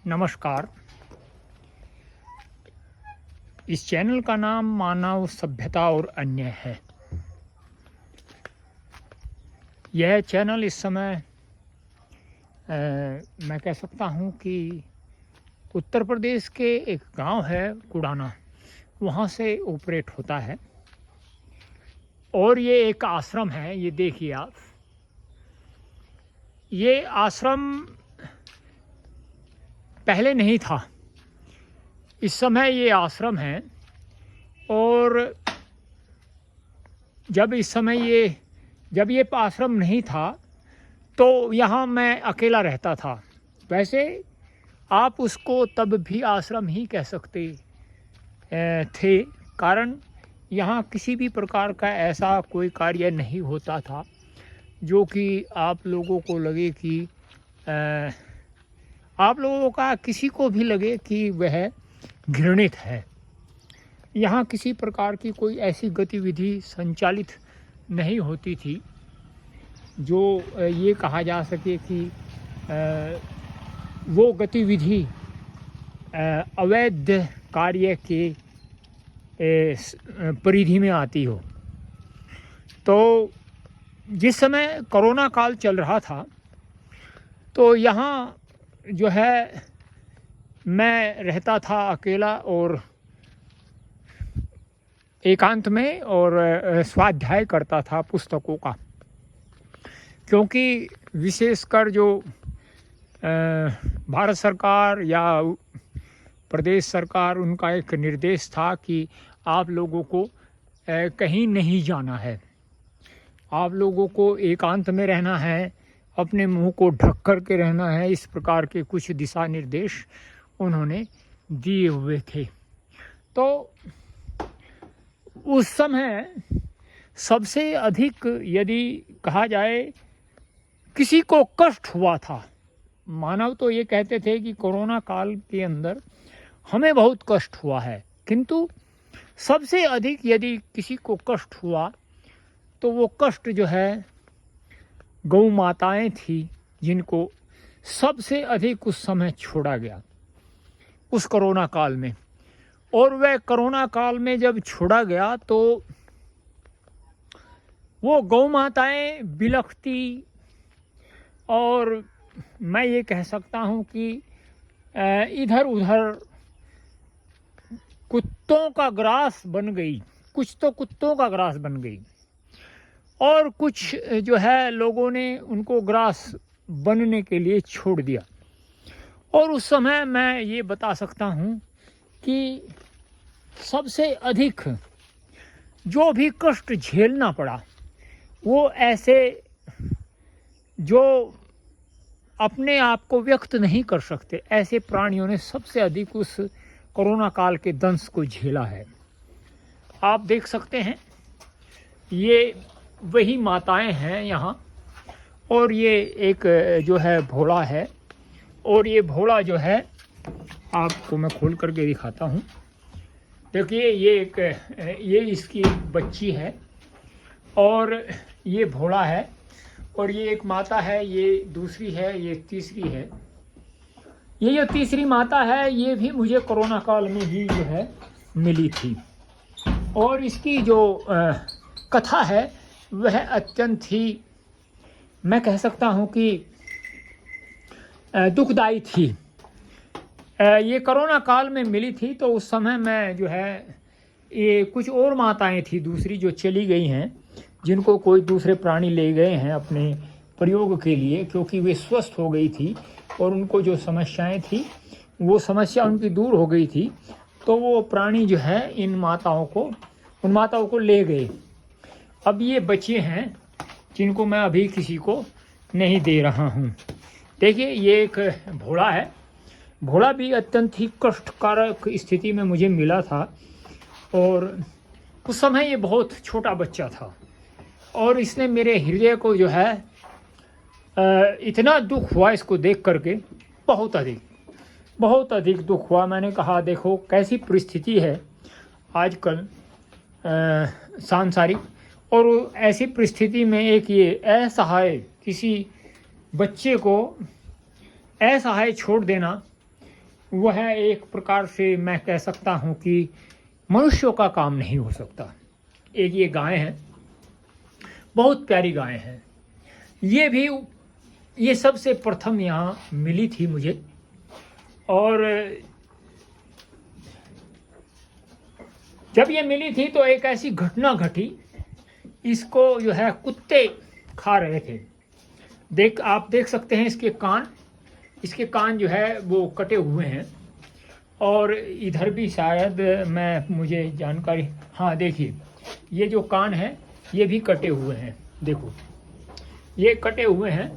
नमस्कार। इस चैनल का नाम मानव सभ्यता और अन्य है। यह चैनल इस समय मैं कह सकता हूँ कि उत्तर प्रदेश के एक गांव है कुड़ाना, वहाँ से ऑपरेट होता है। और ये एक आश्रम है। ये देखिए आप, ये आश्रम पहले नहीं था, इस समय ये आश्रम है। और जब ये आश्रम नहीं था तो यहाँ मैं अकेला रहता था। वैसे आप उसको तब भी आश्रम ही कह सकते थे, कारण यहाँ किसी भी प्रकार का ऐसा कोई कार्य नहीं होता था जो कि आप लोगों को लगे कि आप लोगों का किसी को भी लगे कि वह घृणित है। यहाँ किसी प्रकार की कोई ऐसी गतिविधि संचालित नहीं होती थी जो ये कहा जा सके कि वो गतिविधि अवैध कार्य के परिधि में आती हो। तो जिस समय कोरोना काल चल रहा था तो यहाँ जो है मैं रहता था अकेला और एकांत में, और स्वाध्याय करता था पुस्तकों का। क्योंकि विशेषकर जो भारत सरकार या प्रदेश सरकार, उनका एक निर्देश था कि आप लोगों को कहीं नहीं जाना है, आप लोगों को एकांत में रहना है, अपने मुंह को ढक कर के रहना है। इस प्रकार के कुछ दिशा निर्देश उन्होंने दिए हुए थे। तो उस समय सबसे अधिक यदि कहा जाए किसी को कष्ट हुआ था, मानव तो ये कहते थे कि कोरोना काल के अंदर हमें बहुत कष्ट हुआ है, किंतु सबसे अधिक यदि किसी को कष्ट हुआ तो वो कष्ट जो है गौ माताएं थी, जिनको सबसे अधिक उस समय छोड़ा गया उस कोरोना काल में। और वह कोरोना काल में जब छोड़ा गया तो वो गौ माताएं बिलखती, और मैं ये कह सकता हूँ कि इधर उधर कुत्तों का ग्रास बन गई। कुछ तो कुत्तों का ग्रास बन गई और कुछ जो है लोगों ने उनको ग्रास बनने के लिए छोड़ दिया। और उस समय मैं ये बता सकता हूँ कि सबसे अधिक जो भी कष्ट झेलना पड़ा वो ऐसे जो अपने आप को व्यक्त नहीं कर सकते, ऐसे प्राणियों ने सबसे अधिक उस कोरोना काल के दंश को झेला है। आप देख सकते हैं, ये वही माताएं हैं यहाँ। और ये एक जो है भोला है, और ये भोला जो है आपको मैं खोल करके दिखाता हूँ। देखिए ये इसकी बच्ची है, और ये भोला है, और ये एक माता है, ये दूसरी है, ये तीसरी है। ये जो तीसरी माता है ये भी मुझे कोरोना काल में ही जो है मिली थी। और इसकी जो कथा है वह अत्यंत ही, मैं कह सकता हूँ कि दुखदाई थी। ये कोरोना काल में मिली थी। तो उस समय मैं जो है, ये कुछ और माताएं थी दूसरी जो चली गई हैं, जिनको कोई दूसरे प्राणी ले गए हैं अपने प्रयोग के लिए, क्योंकि वे स्वस्थ हो गई थी और उनको जो समस्याएं थी वो समस्या उनकी दूर हो गई थी। तो वो प्राणी जो है उन माताओं को ले गए। अब ये बच्चे हैं जिनको मैं अभी किसी को नहीं दे रहा हूँ। देखिए ये एक भोला है। भोला भी अत्यंत ही कष्टकारक स्थिति में मुझे मिला था, और उस समय ये बहुत छोटा बच्चा था, और इसने मेरे हृदय को जो है इतना दुख हुआ इसको देख करके, बहुत अधिक दुख हुआ। मैंने कहा देखो कैसी परिस्थिति है आजकल सांसारिक, और ऐसी परिस्थिति में एक ये असहाय किसी बच्चे को असहाय छोड़ देना, वह एक प्रकार से मैं कह सकता हूँ कि मनुष्यों का काम नहीं हो सकता। एक ये गाय है, बहुत प्यारी गाय है। ये सबसे प्रथम यहाँ मिली थी मुझे, और जब ये मिली थी तो एक ऐसी घटना घटी, इसको जो है कुत्ते खा रहे थे। आप देख सकते हैं इसके कान जो है वो कटे हुए हैं, और इधर भी शायद मुझे जानकारी, हाँ देखिए ये जो कान है ये भी कटे हुए हैं, देखो ये कटे हुए हैं।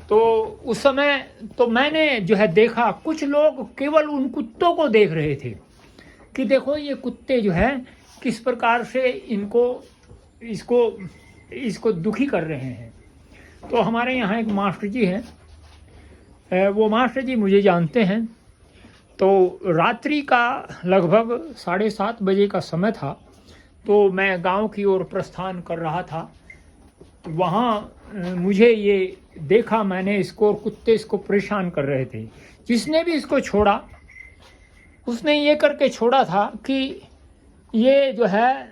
तो उस समय तो मैंने जो है देखा, कुछ लोग केवल उन कुत्तों को देख रहे थे कि देखो ये कुत्ते जो है किस प्रकार से इसको दुखी कर रहे हैं। तो हमारे यहाँ एक मास्टर जी हैं, वो मास्टर जी मुझे जानते हैं। तो रात्रि का लगभग 7:30 बजे का समय था, तो मैं गांव की ओर प्रस्थान कर रहा था। तो वहाँ मुझे ये देखा मैंने इसको, और कुत्ते इसको परेशान कर रहे थे। जिसने भी इसको छोड़ा उसने ये करके छोड़ा था कि ये जो है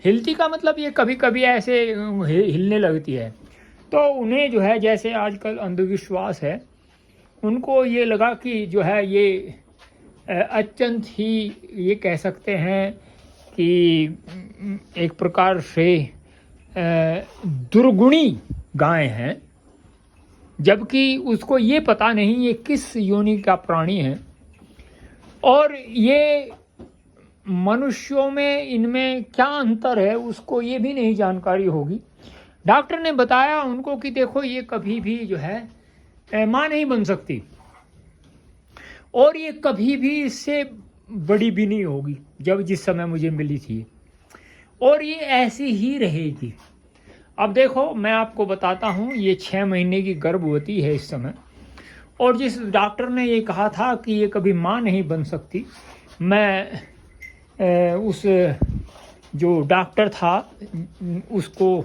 हिलती का मतलब ये कभी कभी ऐसे हिलने लगती है। तो उन्हें जो है, जैसे आजकल अंधविश्वास है, उनको ये लगा कि जो है ये अत्यंत ही ये कह सकते हैं कि एक प्रकार से दुर्गुणी गाय हैं, जबकि उसको ये पता नहीं ये किस योनि का प्राणी है, और ये मनुष्यों में इनमें क्या अंतर है उसको ये भी नहीं जानकारी होगी। डॉक्टर ने बताया उनको कि देखो ये कभी भी जो है माँ नहीं बन सकती, और ये कभी भी इससे बड़ी भी नहीं होगी जिस समय मुझे मिली थी, और ये ऐसी ही रहेगी। अब देखो मैं आपको बताता हूँ, ये 6 महीने की गर्भवती है इस समय, और जिस डॉक्टर ने ये कहा था कि ये कभी माँ नहीं बन सकती, मैं उस जो डॉक्टर था उसको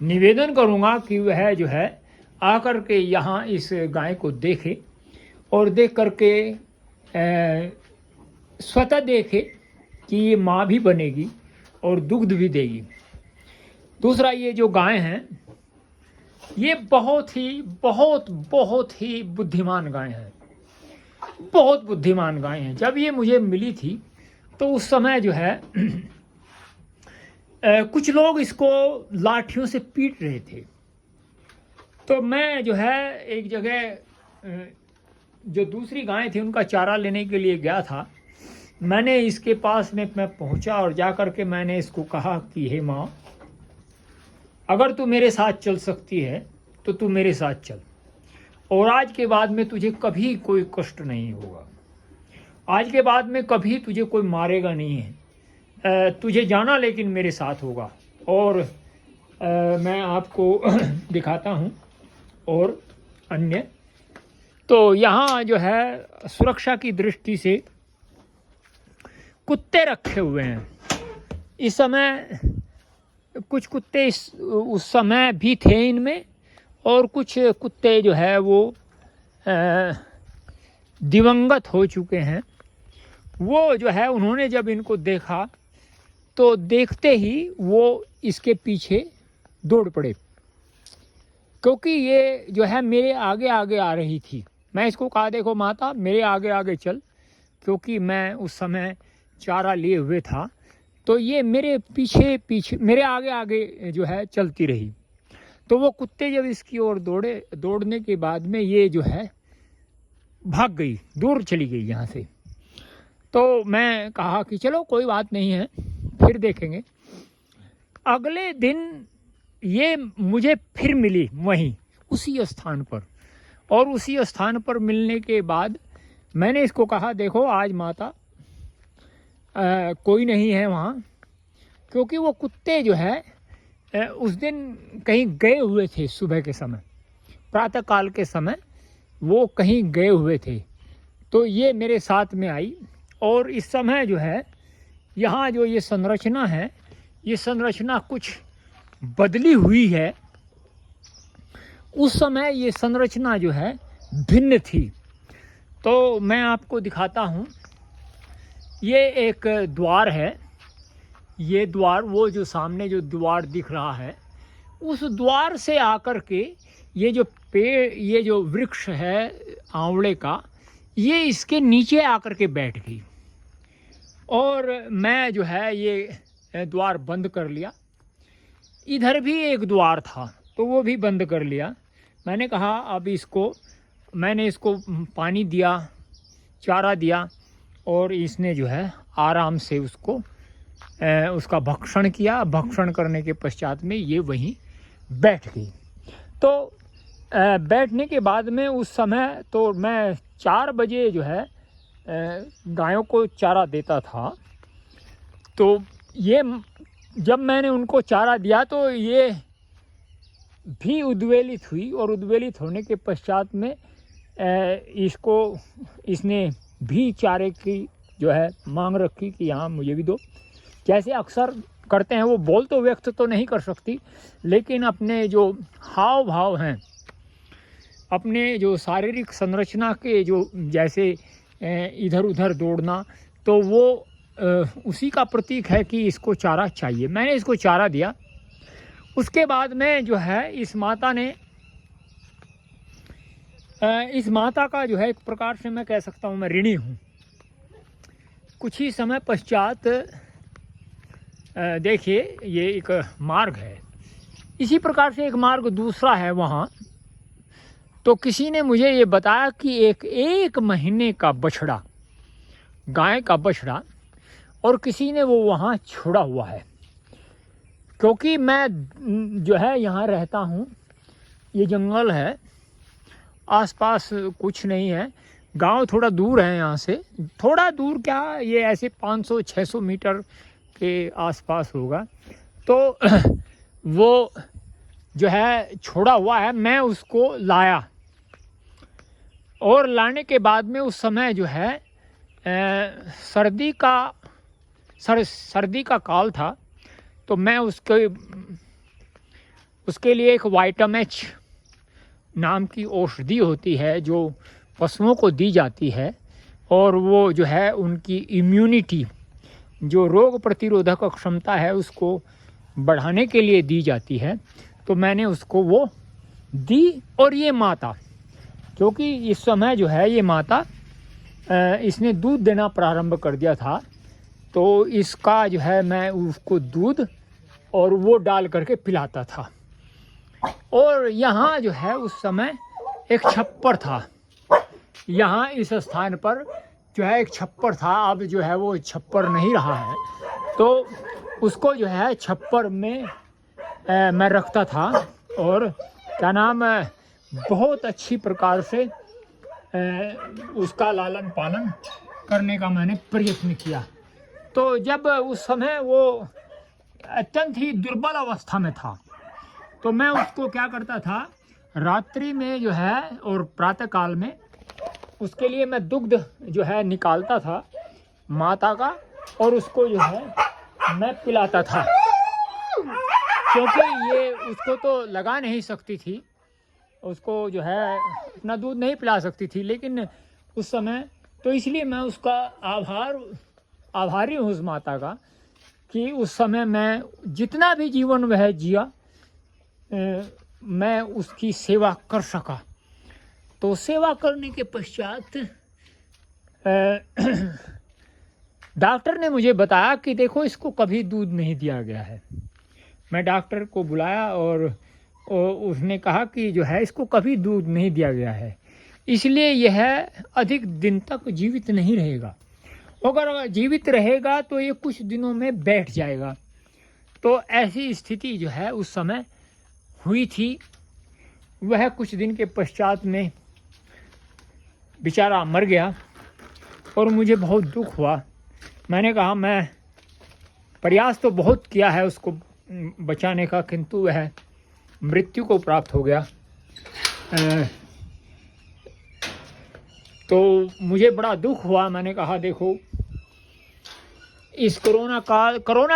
निवेदन करूँगा कि वह जो है आकर के यहाँ इस गाय को देखे, और देख करके स्वतः देखे कि ये माँ भी बनेगी और दुग्ध भी देगी। दूसरा, ये जो गाय हैं ये बहुत ही बुद्धिमान गाय हैं, बहुत बुद्धिमान गाय हैं। जब ये मुझे मिली थी तो उस समय जो है कुछ लोग इसको लाठियों से पीट रहे थे। तो मैं जो है एक जगह जो दूसरी गाय थी उनका चारा लेने के लिए गया था। मैंने इसके पास में मैं पहुंचा और जाकर के मैंने इसको कहा कि हे माँ, अगर तू मेरे साथ चल सकती है तो तू मेरे साथ चल, और आज के बाद में तुझे कभी कोई कष्ट नहीं होगा, आज के बाद में कभी तुझे कोई मारेगा नहीं है, तुझे जाना लेकिन मेरे साथ होगा। और मैं आपको दिखाता हूँ। और अन्य तो यहाँ जो है सुरक्षा की दृष्टि से कुत्ते रखे हुए हैं। इस समय कुछ कुत्ते उस समय भी थे इनमें, और कुछ कुत्ते जो है वो दिवंगत हो चुके हैं। वो जो है उन्होंने जब इनको देखा तो देखते ही वो इसके पीछे दौड़ पड़े, क्योंकि ये जो है मेरे आगे आगे आ रही थी। मैं इसको कहा देखो माता मेरे आगे आगे चल, क्योंकि मैं उस समय चारा लिए हुए था। तो ये मेरे पीछे मेरे आगे आगे जो है चलती रही। तो वो कुत्ते जब इसकी ओर दौड़ने के बाद में ये जो है भाग गई, दूर चली गई यहाँ से। तो मैं कहा कि चलो कोई बात नहीं है, फिर देखेंगे। अगले दिन ये मुझे फिर मिली वहीं उसी स्थान पर, और उसी स्थान पर मिलने के बाद मैंने इसको कहा देखो आज माता कोई नहीं है वहाँ, क्योंकि वो कुत्ते जो है उस दिन कहीं गए हुए थे। सुबह के समय, प्रातःकाल के समय वो कहीं गए हुए थे। तो ये मेरे साथ में आई, और इस समय जो है यहाँ जो ये संरचना है, ये संरचना कुछ बदली हुई है। उस समय ये संरचना जो है भिन्न थी। तो मैं आपको दिखाता हूँ, ये एक द्वार है। ये द्वार, वो जो सामने जो द्वार दिख रहा है, उस द्वार से आकर के ये जो पेड़, ये जो वृक्ष है आंवले का, ये इसके नीचे आकर के बैठ गई। और मैं जो है ये द्वार बंद कर लिया। इधर भी एक द्वार था तो वो भी बंद कर लिया। मैंने कहा अब मैंने इसको पानी दिया, चारा दिया, और इसने जो है आराम से उसका भक्षण किया। भक्षण करने के पश्चात में ये वहीं बैठ गई। तो बैठने के बाद में उस समय तो मैं 4 बजे जो है गायों को चारा देता था। तो ये जब मैंने उनको चारा दिया तो ये भी उद्वेलित हुई, और उद्वेलित होने के पश्चात में इसने भी चारे की जो है मांग रखी कि हाँ मुझे भी दो। जैसे अक्सर करते हैं, वो बोल तो व्यक्त तो नहीं कर सकती, लेकिन अपने जो हाव भाव हैं, अपने जो शारीरिक संरचना के जो जैसे इधर उधर दौड़ना, तो वो उसी का प्रतीक है कि इसको चारा चाहिए। मैंने इसको चारा दिया। उसके बाद में जो है इस माता का जो है एक प्रकार से मैं कह सकता हूँ मैं ऋणी हूँ। कुछ ही समय पश्चात देखिए ये एक मार्ग है, इसी प्रकार से एक मार्ग दूसरा है वहाँ। तो किसी ने मुझे ये बताया कि एक महीने का बछड़ा, गाय का बछड़ा, और किसी ने वो वहाँ छोड़ा हुआ है। क्योंकि मैं जो है यहाँ रहता हूँ, ये जंगल है, आसपास कुछ नहीं है। गांव थोड़ा दूर है यहाँ से, थोड़ा दूर क्या, ये ऐसे 500-600 मीटर के आसपास होगा। तो वो जो है छोड़ा हुआ है, मैं उसको लाया, और लाने के बाद में उस समय जो है सर्दी का काल था। तो मैं उसके लिए एक वाइटामेच नाम की औषधि होती है जो पशुओं को दी जाती है, और वो जो है उनकी इम्यूनिटी, जो रोग प्रतिरोधक क्षमता है, उसको बढ़ाने के लिए दी जाती है। तो मैंने उसको वो दी। और ये माता, क्योंकि इस समय जो है ये माता इसने दूध देना प्रारंभ कर दिया था, तो इसका जो है मैं उसको दूध और वो डाल करके पिलाता था। और यहाँ जो है उस समय एक छप्पर था, यहाँ इस स्थान पर जो है एक छप्पर था। अब जो है वो छप्पर नहीं रहा है, तो उसको जो है छप्पर में मैं रखता था, और क्या नाम बहुत अच्छी प्रकार से उसका लालन पालन करने का मैंने प्रयत्न किया। तो जब उस समय वो अत्यंत ही दुर्बल अवस्था में था, तो मैं उसको क्या करता था, रात्रि में जो है और प्रातः काल में उसके लिए मैं दुग्ध जो है निकालता था माता का, और उसको जो है मैं पिलाता था। क्योंकि ये उसको तो लगा नहीं सकती थी, उसको जो है अपना दूध नहीं पिला सकती थी, लेकिन उस समय तो इसलिए मैं उसका आभारी हूँ उस माता का कि उस समय मैं जितना भी जीवन वह जिया, मैं उसकी सेवा कर सका। तो सेवा करने के पश्चात डॉक्टर ने मुझे बताया कि देखो इसको कभी दूध नहीं दिया गया है। मैं डॉक्टर को बुलाया और उसने कहा कि जो है इसको कभी दूध नहीं दिया गया है, इसलिए यह अधिक दिन तक जीवित नहीं रहेगा। अगर जीवित रहेगा तो ये कुछ दिनों में बैठ जाएगा। तो ऐसी स्थिति जो है उस समय हुई थी। वह कुछ दिन के पश्चात में बेचारा मर गया और मुझे बहुत दुख हुआ। मैंने कहा मैं प्रयास तो बहुत किया है उसको बचाने का, किंतु वह मृत्यु को प्राप्त हो गया। तो मुझे बड़ा दुख हुआ। मैंने कहा देखो इस कोरोना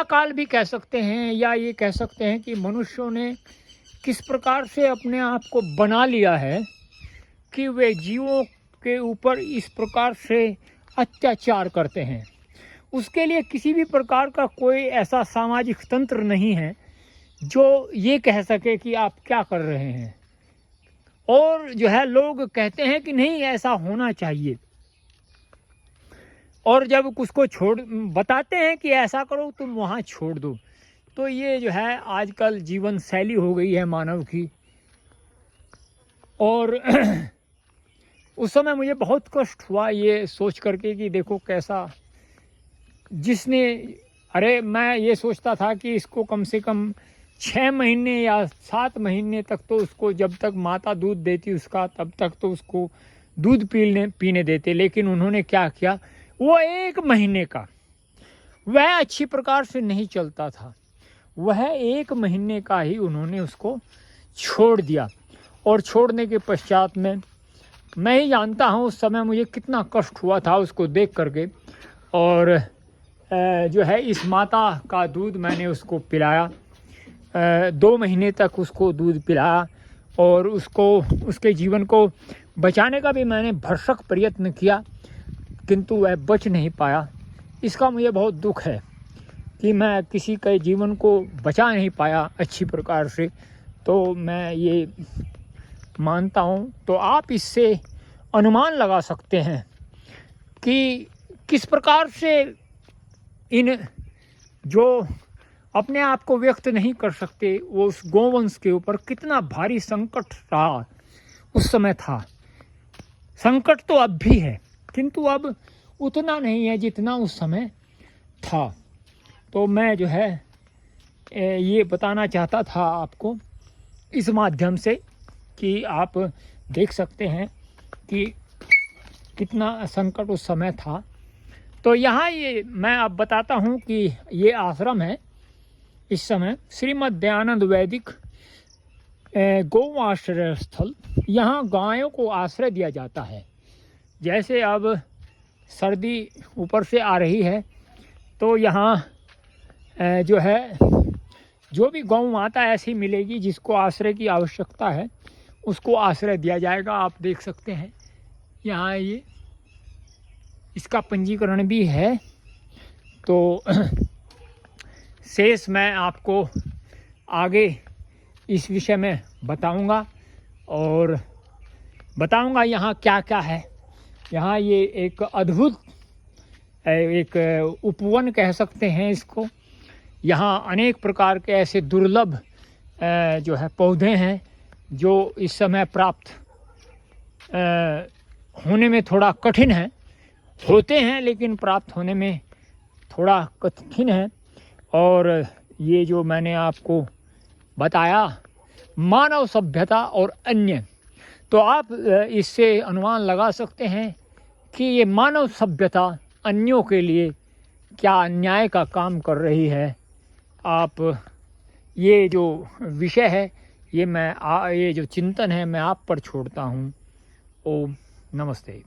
काल भी कह सकते हैं, या ये कह सकते हैं कि मनुष्यों ने किस प्रकार से अपने आप को बना लिया है, कि वे जीवों के ऊपर इस प्रकार से अत्याचार करते हैं। उसके लिए किसी भी प्रकार का कोई ऐसा सामाजिक तंत्र नहीं है जो ये कह सके कि आप क्या कर रहे हैं। और जो है लोग कहते हैं कि नहीं ऐसा होना चाहिए, और जब उसको बताते हैं कि ऐसा करो तुम वहाँ छोड़ दो। तो ये जो है आजकल जीवन शैली हो गई है मानव की। और उस समय मुझे बहुत कष्ट हुआ ये सोच करके कि देखो कैसा जिसने, अरे मैं ये सोचता था कि इसको कम से कम 6 महीने या 7 महीने तक तो उसको, जब तक माता दूध देती उसका, तब तक तो उसको दूध पीने देते। लेकिन उन्होंने क्या किया, वो 1 महीने का वह अच्छी प्रकार से नहीं चलता था, वह 1 महीने का ही उन्होंने उसको छोड़ दिया। और छोड़ने के पश्चात में मैं ही जानता हूँ उस समय मुझे कितना कष्ट हुआ था उसको देख करके। और जो है इस माता का दूध मैंने उसको पिलाया, 2 महीने तक उसको दूध पिलाया, और उसको उसके जीवन को बचाने का भी मैंने भरसक प्रयत्न किया, किंतु वह बच नहीं पाया। इसका मुझे बहुत दुख है कि मैं किसी के जीवन को बचा नहीं पाया अच्छी प्रकार से। तो मैं ये मानता हूँ, तो आप इससे अनुमान लगा सकते हैं कि किस प्रकार से इन जो अपने आप को व्यक्त नहीं कर सकते, वो उस गौवंश के ऊपर कितना भारी संकट रहा उस समय था। संकट तो अब भी है, किंतु अब उतना नहीं है जितना उस समय था। तो मैं जो है ये बताना चाहता था आपको इस माध्यम से कि आप देख सकते हैं कि कितना संकट उस समय था। तो यहाँ ये मैं अब बताता हूँ कि ये आश्रम है इस समय श्रीमद् दयानंद वैदिक गौ आश्रय स्थल। यहाँ गायों को आश्रय दिया जाता है। जैसे अब सर्दी ऊपर से आ रही है तो यहाँ जो है जो भी गौ माता ऐसी मिलेगी जिसको आश्रय की आवश्यकता है उसको आश्रय दिया जाएगा। आप देख सकते हैं यहाँ ये इसका पंजीकरण भी है। तो शेष मैं आपको आगे इस विषय में बताऊंगा, और बताऊंगा यहाँ क्या क्या है। यहाँ ये एक अद्भुत एक उपवन कह सकते हैं इसको। यहाँ अनेक प्रकार के ऐसे दुर्लभ जो है पौधे हैं जो इस समय प्राप्त होने में थोड़ा कठिन है, होते हैं लेकिन प्राप्त होने में थोड़ा कठिन है। और ये जो मैंने आपको बताया मानव सभ्यता और अन्य, तो आप इससे अनुमान लगा सकते हैं कि ये मानव सभ्यता अन्यों के लिए क्या अन्याय का काम कर रही है। आप ये जो विषय है ये जो चिंतन है मैं आप पर छोड़ता हूँ। ओम नमस्ते।